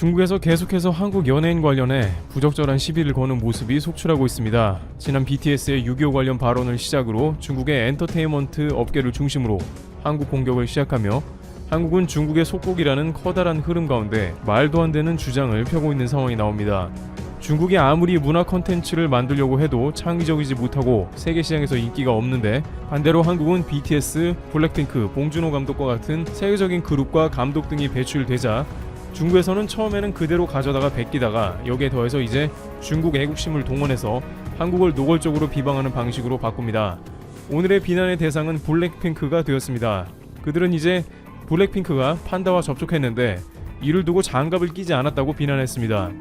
중국에서 계속해서 한국 연예인 관련해 부적절한 시비를 거는 모습이 속출하고 있습니다. 지난 BTS의 6.25 관련 발언을 시작으로 중국의 엔터테인먼트 업계를 중심으로 한국 공격을 시작하며 한국은 중국의 속국이라는 커다란 흐름 가운데 말도 안 되는 주장을 펴고 있는 상황이 나옵니다. 중국이 아무리 문화 콘텐츠를 만들려고 해도 창의적이지 못하고 세계 시장에서 인기가 없는데, 반대로 한국은 BTS, 블랙핑크, 봉준호 감독과 같은 세계적인 그룹과 감독 등이 배출되자 중국에서는 처음에는 그대로 가져다가 베끼다가 여기에 더해서 이제 중국 애국심을 동원해서 한국을 노골적으로 비방하는 방식으로 바꿉니다. 오늘의 비난의 대상은 블랙핑크가 되었습니다. 그들은 이제 블랙핑크가 판다와 접촉했는데 이를 두고 장갑을 끼지 않았다고 비난했습니다.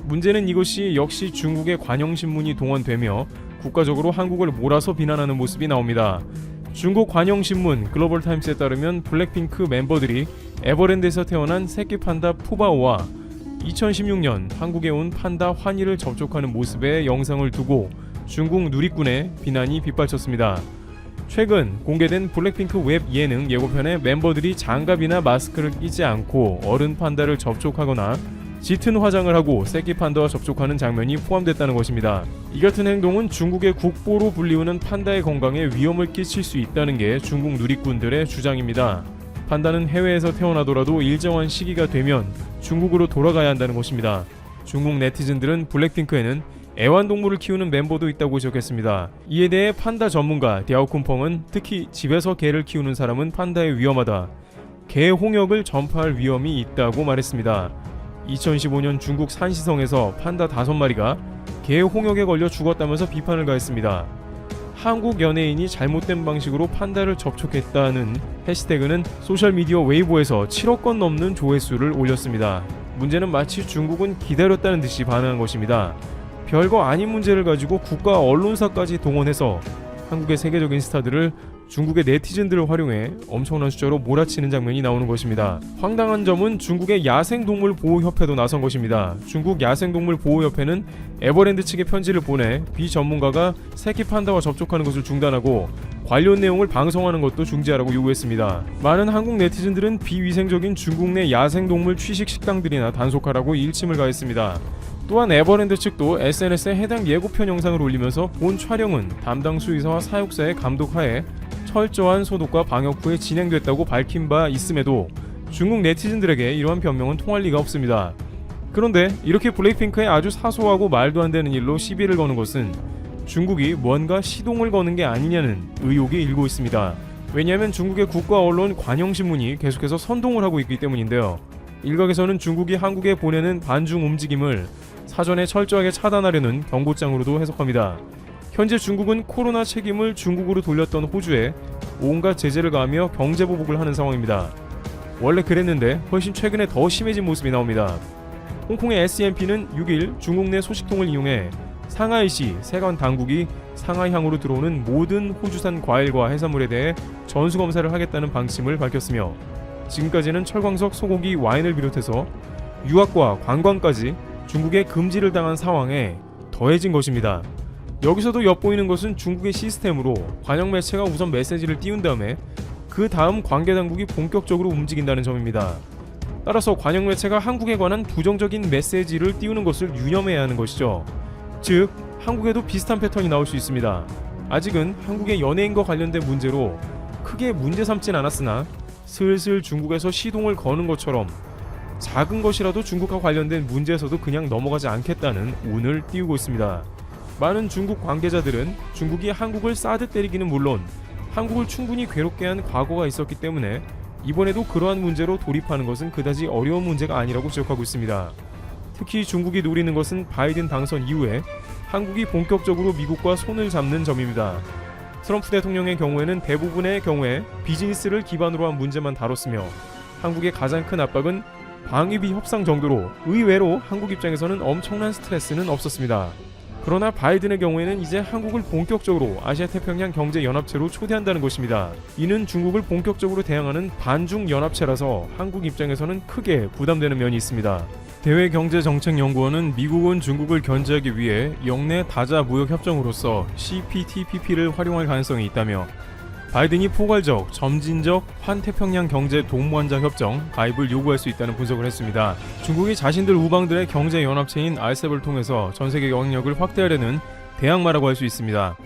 문제는 이것이 역시 중국의 관영신문이 동원되며 국가적으로 한국을 몰아서 비난하는 모습이 나옵니다. 중국 관영신문 글로벌타임스에 따르면 블랙핑크 멤버들이 에버랜드에서 태어난 새끼 판다 푸바오와 2016년 한국에 온 판다 환희를 접촉하는 모습의 영상을 두고 중국 누리꾼의 비난이 빗발쳤습니다. 최근 공개된 블랙핑크 웹 예능 예고편에 멤버들이 장갑이나 마스크를 끼지 않고 어른 판다를 접촉하거나 짙은 화장을 하고 새끼 판다와 접촉하는 장면이 포함됐다는 것입니다. 이 같은 행동은 중국의 국보로 불리우는 판다의 건강에 위험을 끼칠 수 있다는 게 중국 누리꾼들의 주장입니다. 판다는 해외에서 태어나더라도 일정한 시기가 되면 중국으로 돌아가야 한다는 것입니다. 중국 네티즌들은 블랙핑크에는 애완동물을 키우는 멤버도 있다고 지적했습니다. 이에 대해 판다 전문가 디아오쿤펑은 특히 집에서 개를 키우는 사람은 판다에 위험하다, 개 홍역을 전파할 위험이 있다고 말했습니다. 2015년 중국 산시성에서 판다 5마리가 개 홍역에 걸려 죽었다면서 비판을 가했습니다. 한국 연예인이 잘못된 방식으로 판다를 접촉했다는 해시태그는 소셜미디어 웨이보에서 7억 건 넘는 조회수를 올렸습니다. 문제는 마치 중국은 기다렸다는 듯이 반응한 것입니다. 별거 아닌 문제를 가지고 국가 언론사까지 동원해서 한국의 세계적인 스타들을 중국의 네티즌들을 활용해 엄청난 숫자로 몰아치는 장면이 나오는 것입니다. 황당한 점은 중국의 야생동물보호협회도 나선 것입니다. 중국 야생동물보호협회는 에버랜드 측에 편지를 보내 비전문가가 새끼 판다와 접촉하는 것을 중단하고 관련 내용을 방송하는 것도 중지하라고 요구했습니다. 많은 한국 네티즌들은 비위생적인 중국 내 야생동물 취식 식당들이나 단속하라고 일침을 가했습니다. 또한 에버랜드 측도 SNS에 해당 예고편 영상을 올리면서 본 촬영은 담당 수의사와 사육사의 감독하에 철저한 소독과 방역 후에 진행됐다고 밝힌 바 있음에도 중국 네티즌들에게 이러한 변명은 통할 리가 없습니다. 그런데 이렇게 블랙핑크의 아주 사소하고 말도 안 되는 일로 시비를 거는 것은 중국이 뭔가 시동을 거는 게 아니냐는 의혹이 일고 있습니다. 왜냐하면 중국의 국가 언론 관영신문이 계속해서 선동을 하고 있기 때문인데요. 일각에서는 중국이 한국에 보내는 반중 움직임을 사전에 철저하게 차단하려는 경고장으로도 해석합니다. 현재 중국은 코로나 책임을 중국으로 돌렸던 호주에 온갖 제재를 가하며 경제보복을 하는 상황입니다. 원래 그랬는데 훨씬 최근에 더 심해진 모습이 나옵니다. 홍콩의 SCMP는 6일 중국 내 소식통을 이용해 상하이시 세관 당국이 상하이항으로 들어오는 모든 호주산 과일과 해산물에 대해 전수검사를 하겠다는 방침을 밝혔으며, 지금까지는 철광석, 소고기, 와인을 비롯해서 유학과 관광까지 중국에 금지를 당한 상황에 더해진 것입니다. 여기서도 엿보이는 것은 중국의 시스템으로 관영 매체가 우선 메시지를 띄운 다음에 그 다음 관계당국이 본격적으로 움직인다는 점입니다. 따라서 관영 매체가 한국에 관한 부정적인 메시지를 띄우는 것을 유념해야 하는 것이죠. 즉, 한국에도 비슷한 패턴이 나올 수 있습니다. 아직은 한국의 연예인과 관련된 문제로 크게 문제 삼진 않았으나 슬슬 중국에서 시동을 거는 것처럼 작은 것이라도 중국과 관련된 문제에서도 그냥 넘어가지 않겠다는 운을 띄우고 있습니다. 많은 중국 관계자들은 중국이 한국을 싸듯 때리기는 물론 한국을 충분히 괴롭게 한 과거가 있었기 때문에 이번에도 그러한 문제로 돌입하는 것은 그다지 어려운 문제가 아니라고 지적하고 있습니다. 특히 중국이 노리는 것은 바이든 당선 이후에 한국이 본격적으로 미국과 손을 잡는 점입니다. 트럼프 대통령의 경우에는 대부분의 경우에 비즈니스를 기반으로 한 문제만 다뤘으며, 한국의 가장 큰 압박은 방위비 협상 정도로 의외로 한국 입장에서는 엄청난 스트레스는 없었습니다. 그러나 바이든의 경우에는 이제 한국을 본격적으로 아시아태평양 경제연합체로 초대한다는 것입니다. 이는 중국을 본격적으로 대항하는 반중연합체라서 한국 입장에서는 크게 부담되는 면이 있습니다. 대외경제정책연구원은 미국은 중국을 견제하기 위해 영내 다자 무역협정으로서 CPTPP를 활용할 가능성이 있다며, 바이든이 포괄적, 점진적 환태평양 경제 동반자 협정 가입을 요구할 수 있다는 분석을 했습니다. 중국이 자신들 우방들의 경제 연합체인 RCEP을 통해서 전 세계 영향력을 확대하려는 대항마라고 할 수 있습니다.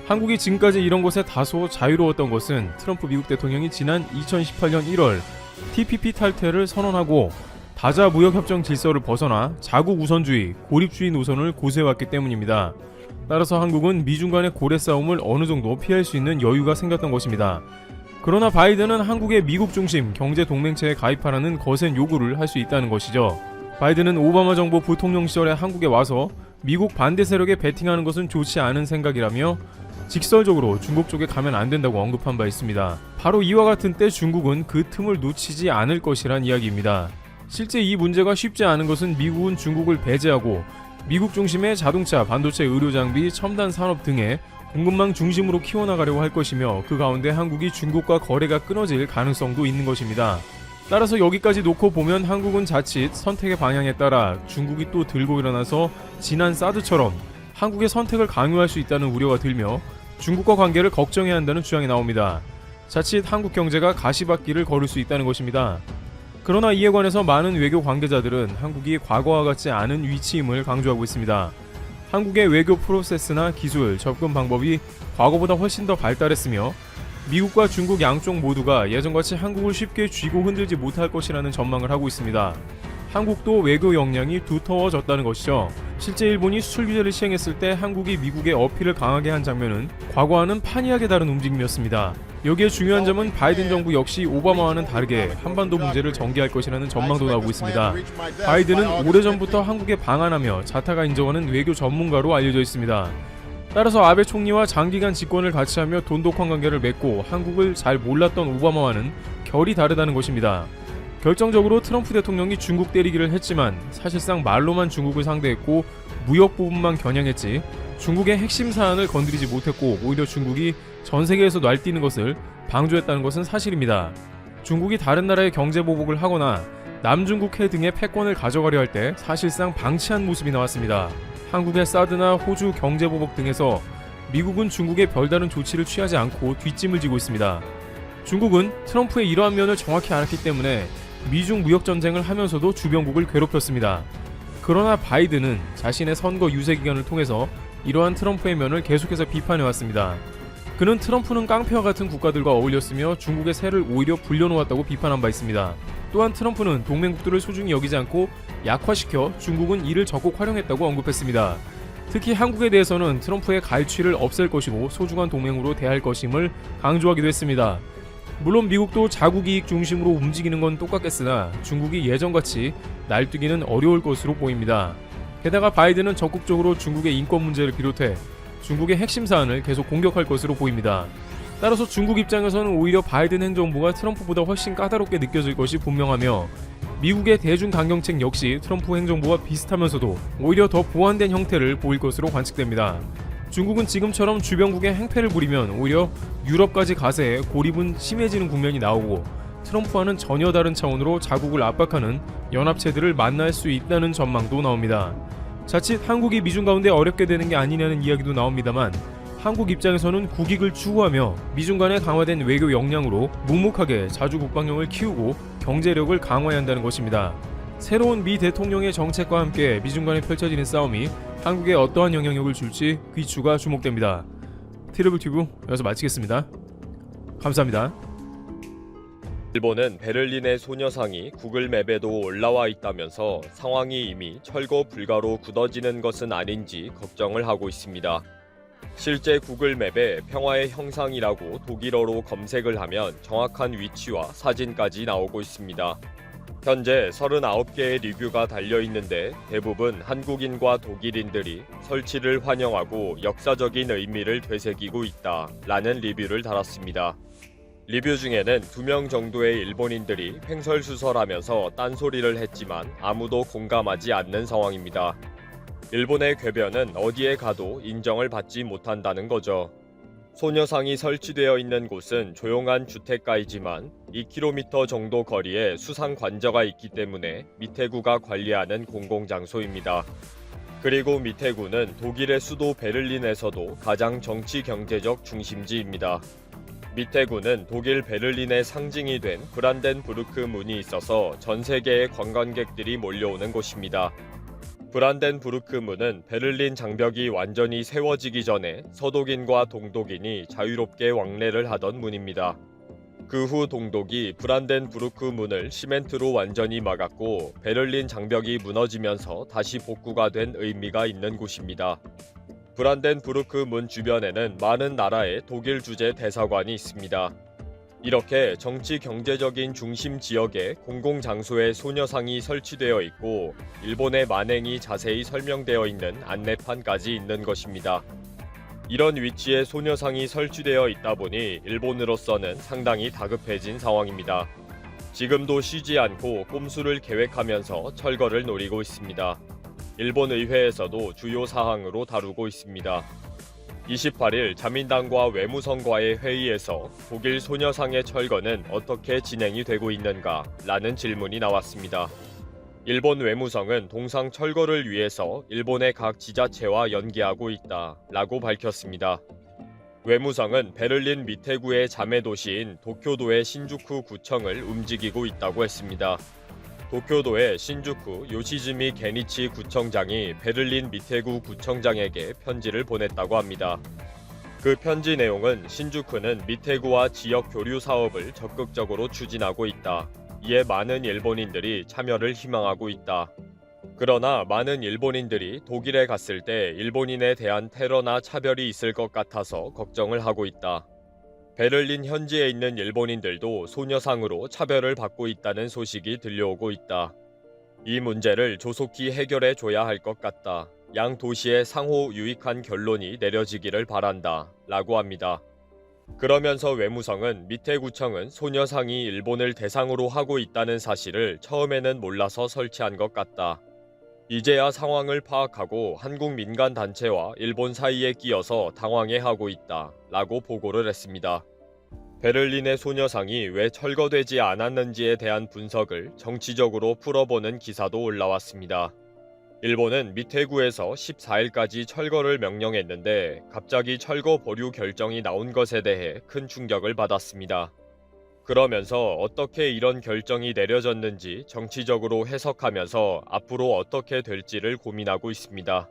한국이 지금까지 이런 것에 다소 자유로웠던 것은 트럼프 미국 대통령이 지난 2018년 1월 TPP 탈퇴를 선언하고 다자 무역협정 질서를 벗어나 자국 우선주의, 고립주의 노선을 고수해왔기 때문입니다. 따라서 한국은 미중 간의 고래 싸움을 어느 정도 피할 수 있는 여유가 생겼던 것입니다. 그러나 바이든은 한국의 미국 중심 경제 동맹체에 가입하라는 거센 요구를 할 수 있다는 것이죠. 바이든은 오바마 정부 부통령 시절에 한국에 와서 미국 반대 세력에 베팅하는 것은 좋지 않은 생각이라며 직설적으로 중국 쪽에 가면 안 된다고 언급한 바 있습니다. 바로 이와 같은 때 중국은 그 틈을 놓치지 않을 것이란 이야기입니다. 실제 이 문제가 쉽지 않은 것은 미국은 중국을 배제하고 미국 중심의 자동차, 반도체, 의료장비, 첨단 산업 등의 공급망 중심으로 키워나가려고 할 것이며 그 가운데 한국이 중국과 거래가 끊어질 가능성도 있는 것입니다. 따라서 여기까지 놓고 보면 한국은 자칫 선택의 방향에 따라 중국이 또 들고 일어나서 지난 사드처럼 한국의 선택을 강요할 수 있다는 우려가 들며 중국과 관계를 걱정해야 한다는 주장이 나옵니다. 자칫 한국 경제가 가시밭길을 걸을 수 있다는 것입니다. 그러나 이에 관해서 많은 외교 관계자들은 한국이 과거와 같지 않은 위치임을 강조하고 있습니다. 한국의 외교 프로세스나 기술, 접근 방법이 과거보다 훨씬 더 발달했으며 미국과 중국 양쪽 모두가 예전같이 한국을 쉽게 쥐고 흔들지 못할 것이라는 전망을 하고 있습니다. 한국도 외교 역량이 두터워졌다는 것이죠. 실제 일본이 수출 규제를 시행했을 때 한국이 미국의 어필을 강하게 한 장면은 과거와는 판이하게 다른 움직임이었습니다. 여기에 중요한 점은 바이든 정부 역시 오바마와는 다르게 한반도 문제를 전개할 것이라는 전망도 나오고 있습니다. 바이든은 오래전부터 한국에 방한하며 자타가 인정하는 외교 전문가로 알려져 있습니다. 따라서 아베 총리와 장기간 집권을 같이 하며 돈독한 관계를 맺고 한국을 잘 몰랐던 오바마와는 결이 다르다는 것입니다. 결정적으로 트럼프 대통령이 중국 때리기를 했지만 사실상 말로만 중국을 상대했고 무역 부분만 겨냥했지 중국의 핵심 사안을 건드리지 못했고 오히려 중국이 전 세계에서 날뛰는 것을 방조했다는 것은 사실입니다. 중국이 다른 나라의 경제 보복을 하거나 남중국해 등의 패권을 가져가려 할 때 사실상 방치한 모습이 나왔습니다. 한국의 사드나 호주 경제 보복 등에서 미국은 중국의 별다른 조치를 취하지 않고 뒷짐을 지고 있습니다. 중국은 트럼프의 이러한 면을 정확히 알았기 때문에 미중 무역 전쟁을 하면서도 주변국을 괴롭혔습니다. 그러나 바이든은 자신의 선거 유세 기간을 통해서 이러한 트럼프의 면을 계속해서 비판해왔습니다. 그는 트럼프는 깡패와 같은 국가들과 어울렸으며 중국의 세를 오히려 불려놓았다고 비판한 바 있습니다. 또한 트럼프는 동맹국들을 소중히 여기지 않고 약화시켜 중국은 이를 적극 활용했다고 언급했습니다. 특히 한국에 대해서는 트럼프의 갈취를 없앨 것이고 소중한 동맹으로 대할 것임을 강조하기도 했습니다. 물론 미국도 자국 이익 중심으로 움직이는 건 똑같겠으나 중국이 예전같이 날뛰기는 어려울 것으로 보입니다. 게다가 바이든은 적극적으로 중국의 인권 문제를 비롯해 중국의 핵심 사안을 계속 공격할 것으로 보입니다. 따라서 중국 입장에서는 오히려 바이든 행정부가 트럼프보다 훨씬 까다롭게 느껴질 것이 분명하며 미국의 대중 강경책 역시 트럼프 행정부와 비슷하면서도 오히려 더 보완된 형태를 보일 것으로 관측됩니다. 중국은 지금처럼 주변국의 행패를 부리면 오히려 유럽까지 가세해 고립은 심해지는 국면이 나오고 트럼프와는 전혀 다른 차원으로 자국을 압박하는 연합체들을 만날 수 있다는 전망도 나옵니다. 자칫 한국이 미중 가운데 어렵게 되는 게 아니냐는 이야기도 나옵니다만 한국 입장에서는 국익을 추구하며 미중 간의 강화된 외교 역량으로 묵묵하게 자주 국방력을 키우고 경제력을 강화해야 한다는 것입니다. 새로운 미 대통령의 정책과 함께 미중 간에 펼쳐지는 싸움이 한국에 어떠한 영향력을 줄지 귀추가 주목됩니다. 트러블튜브 여기서 마치겠습니다. 감사합니다. 일본은 베를린의 소녀상이 구글맵에도 올라와 있다면서 상황이 이미 철거 불가로 굳어지는 것은 아닌지 걱정을 하고 있습니다. 실제 구글맵에 평화의 형상이라고 독일어로 검색을 하면 정확한 위치와 사진까지 나오고 있습니다. 현재 39개의 리뷰가 달려있는데 대부분 한국인과 독일인들이 설치를 환영하고 역사적인 의미를 되새기고 있다라는 리뷰를 달았습니다. 리뷰 중에는 2명 정도의 일본인들이 횡설수설하면서 딴소리를 했지만 아무도 공감하지 않는 상황입니다. 일본의 궤변은 어디에 가도 인정을 받지 못한다는 거죠. 소녀상이 설치되어 있는 곳은 조용한 주택가이지만 2km 정도 거리에 수상 관저가 있기 때문에 미테구가 관리하는 공공장소입니다. 그리고 미테구는 독일의 수도 베를린에서도 가장 정치 경제적 중심지입니다. 미테구는 독일 베를린의 상징이 된 브란덴부르크 문이 있어서 전 세계의 관광객들이 몰려오는 곳입니다. 브란덴부르크 문은 베를린 장벽이 완전히 세워지기 전에 서독인과 동독인이 자유롭게 왕래를 하던 문입니다. 그 후 동독이 브란덴부르크 문을 시멘트로 완전히 막았고 베를린 장벽이 무너지면서 다시 복구가 된 의미가 있는 곳입니다. 브란덴부르크 문 주변에는 많은 나라의 독일 주재 대사관이 있습니다. 이렇게 정치 경제적인 중심 지역에 공공장소에 소녀상이 설치되어 있고 일본의 만행이 자세히 설명되어 있는 안내판까지 있는 것입니다. 이런 위치에 소녀상이 설치되어 있다 보니 일본으로서는 상당히 다급해진 상황입니다. 지금도 쉬지 않고 꼼수를 계획하면서 철거를 노리고 있습니다. 일본 의회에서도 주요 사항으로 다루고 있습니다. 28일 자민당과 외무성과의 회의에서 독일 소녀상의 철거는 어떻게 진행이 되고 있는가? 라는 질문이 나왔습니다. 일본 외무성은 동상 철거를 위해서 일본의 각 지자체와 연계하고 있다 라고 밝혔습니다. 외무성은 베를린 미테구의 자매 도시인 도쿄도의 신주쿠 구청을 움직이고 있다고 했습니다. 도쿄도의 신주쿠 요시즈미 게니치 구청장이 베를린 미테구 구청장에게 편지를 보냈다고 합니다. 그 편지 내용은 신주쿠는 미테구와 지역 교류 사업을 적극적으로 추진하고 있다. 이에 많은 일본인들이 참여를 희망하고 있다. 그러나 많은 일본인들이 독일에 갔을 때 일본인에 대한 테러나 차별이 있을 것 같아서 걱정을 하고 있다. 베를린 현지에 있는 일본인들도 소녀상으로 차별을 받고 있다는 소식이 들려오고 있다. 이 문제를 조속히 해결해 줘야 할 것 같다. 양 도시의 상호 유익한 결론이 내려지기를 바란다. 라고 합니다. 그러면서 외무성은 미테구청은 소녀상이 일본을 대상으로 하고 있다는 사실을 처음에는 몰라서 설치한 것 같다. 이제야 상황을 파악하고 한국 민간 단체와 일본 사이에 끼어서 당황해하고 있다. 라고 보고를 했습니다. 베를린의 소녀상이 왜 철거되지 않았는지에 대한 분석을 정치적으로 풀어보는 기사도 올라왔습니다. 일본은 미테구에서 14일까지 철거를 명령했는데 갑자기 철거 보류 결정이 나온 것에 대해 큰 충격을 받았습니다. 그러면서 어떻게 이런 결정이 내려졌는지 정치적으로 해석하면서 앞으로 어떻게 될지를 고민하고 있습니다.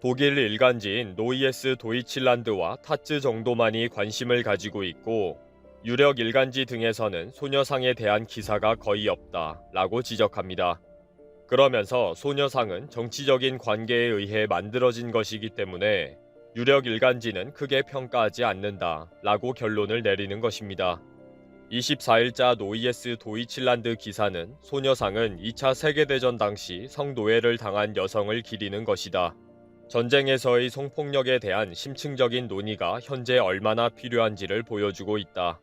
독일 일간지인 노이에스 도이칠란드와 타츠 정도만이 관심을 가지고 있고 유력 일간지 등에서는 소녀상에 대한 기사가 거의 없다 라고 지적합니다. 그러면서 소녀상은 정치적인 관계에 의해 만들어진 것이기 때문에 유력 일간지는 크게 평가하지 않는다 라고 결론을 내리는 것입니다. 24일자 노이에스 도이칠란드 기사는 소녀상은 2차 세계대전 당시 성노예를 당한 여성을 기리는 것이다. 전쟁에서의 성폭력에 대한 심층적인 논의가 현재 얼마나 필요한지를 보여주고 있다.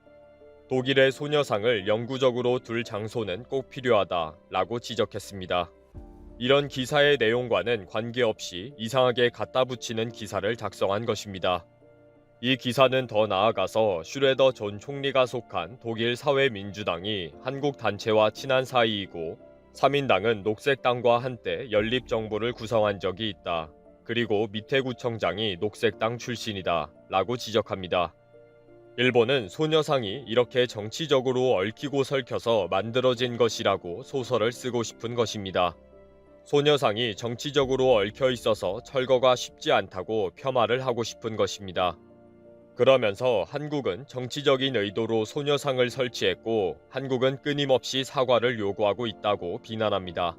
독일의 소녀상을 영구적으로 둘 장소는 꼭 필요하다 라고 지적했습니다. 이런 기사의 내용과는 관계없이 이상하게 갖다 붙이는 기사를 작성한 것입니다. 이 기사는 더 나아가서 슈레더 전 총리가 속한 독일 사회민주당이 한국 단체와 친한 사이이고 3인당은 녹색당과 한때 연립정부를 구성한 적이 있다. 그리고 미테구청장이 녹색당 출신이다 라고 지적합니다. 일본은 소녀상이 이렇게 정치적으로 얽히고 설켜서 만들어진 것이라고 소설을 쓰고 싶은 것입니다. 소녀상이 정치적으로 얽혀 있어서 철거가 쉽지 않다고 폄하를 하고 싶은 것입니다. 그러면서 한국은 정치적인 의도로 소녀상을 설치했고 한국은 끊임없이 사과를 요구하고 있다고 비난합니다.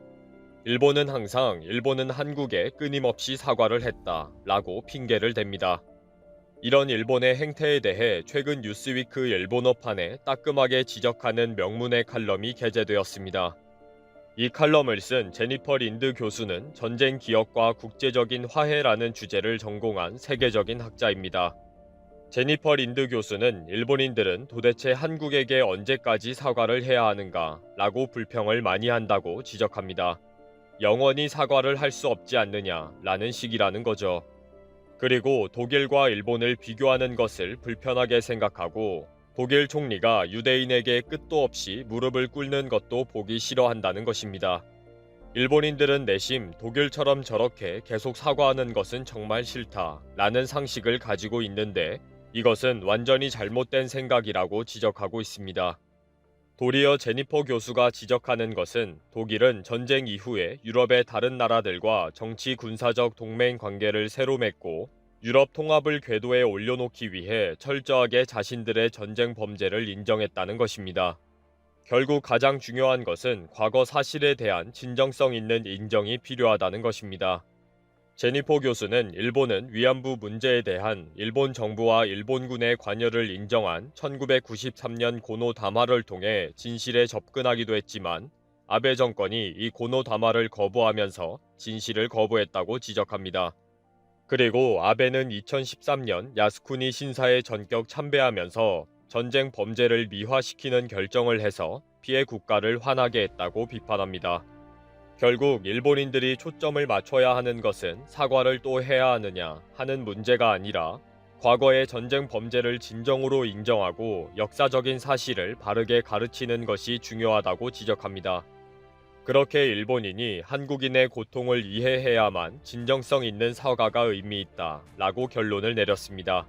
일본은 항상 일본은 한국에 끊임없이 사과를 했다 라고 핑계를 댑니다. 이런 일본의 행태에 대해 최근 뉴스위크 일본어판에 따끔하게 지적하는 명문의 칼럼이 게재되었습니다. 이 칼럼을 쓴 제니퍼 린드 교수는 전쟁 기억과 국제적인 화해라는 주제를 전공한 세계적인 학자입니다. 제니퍼 린드 교수는 일본인들은 도대체 한국에게 언제까지 사과를 해야 하는가 라고 불평을 많이 한다고 지적합니다. 영원히 사과를 할 수 없지 않느냐 라는 식이라는 거죠. 그리고 독일과 일본을 비교하는 것을 불편하게 생각하고 독일 총리가 유대인에게 끝도 없이 무릎을 꿇는 것도 보기 싫어한다는 것입니다. 일본인들은 내심 독일처럼 저렇게 계속 사과하는 것은 정말 싫다 라는 상식을 가지고 있는데 이것은 완전히 잘못된 생각이라고 지적하고 있습니다. 도리어 제니퍼 교수가 지적하는 것은 독일은 전쟁 이후에 유럽의 다른 나라들과 정치 군사적 동맹 관계를 새로 맺고 유럽 통합을 궤도에 올려놓기 위해 철저하게 자신들의 전쟁 범죄를 인정했다는 것입니다. 결국 가장 중요한 것은 과거 사실에 대한 진정성 있는 인정이 필요하다는 것입니다. 제니퍼 교수는 일본은 위안부 문제에 대한 일본 정부와 일본군의 관여를 인정한 1993년 고노 담화를 통해 진실에 접근하기도 했지만 아베 정권이 이 고노 담화를 거부하면서 진실을 거부했다고 지적합니다. 그리고 아베는 2013년 야스쿠니 신사에 전격 참배하면서 전쟁 범죄를 미화시키는 결정을 해서 피해 국가를 화나게 했다고 비판합니다. 결국 일본인들이 초점을 맞춰야 하는 것은 사과를 또 해야 하느냐 하는 문제가 아니라 과거의 전쟁 범죄를 진정으로 인정하고 역사적인 사실을 바르게 가르치는 것이 중요하다고 지적합니다. 그렇게 일본인이 한국인의 고통을 이해해야만 진정성 있는 사과가 의미 있다 라고 결론을 내렸습니다.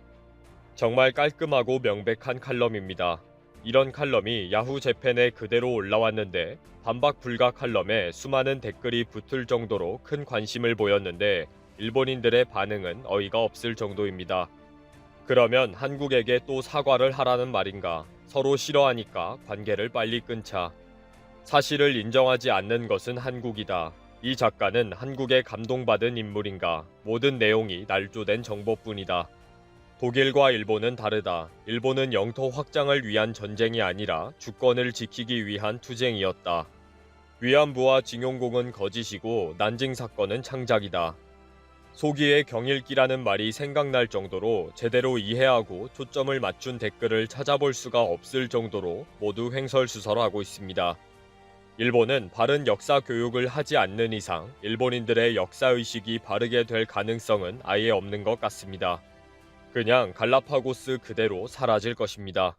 정말 깔끔하고 명백한 칼럼입니다. 이런 칼럼이 야후 재팬에 그대로 올라왔는데 반박 불가 칼럼에 수많은 댓글이 붙을 정도로 큰 관심을 보였는데 일본인들의 반응은 어이가 없을 정도입니다. 그러면 한국에게 또 사과를 하라는 말인가? 서로 싫어하니까 관계를 빨리 끊자. 사실을 인정하지 않는 것은 한국이다. 이 작가는 한국에 감동받은 인물인가? 모든 내용이 날조된 정보뿐이다. 독일과 일본은 다르다. 일본은 영토 확장을 위한 전쟁이 아니라 주권을 지키기 위한 투쟁이었다. 위안부와 징용공은 거짓이고 난징 사건은 창작이다. 소기의 경일기라는 말이 생각날 정도로 제대로 이해하고 초점을 맞춘 댓글을 찾아볼 수가 없을 정도로 모두 횡설수설하고 있습니다. 일본은 바른 역사 교육을 하지 않는 이상 일본인들의 역사의식이 바르게 될 가능성은 아예 없는 것 같습니다. 그냥 갈라파고스 그대로 사라질 것입니다.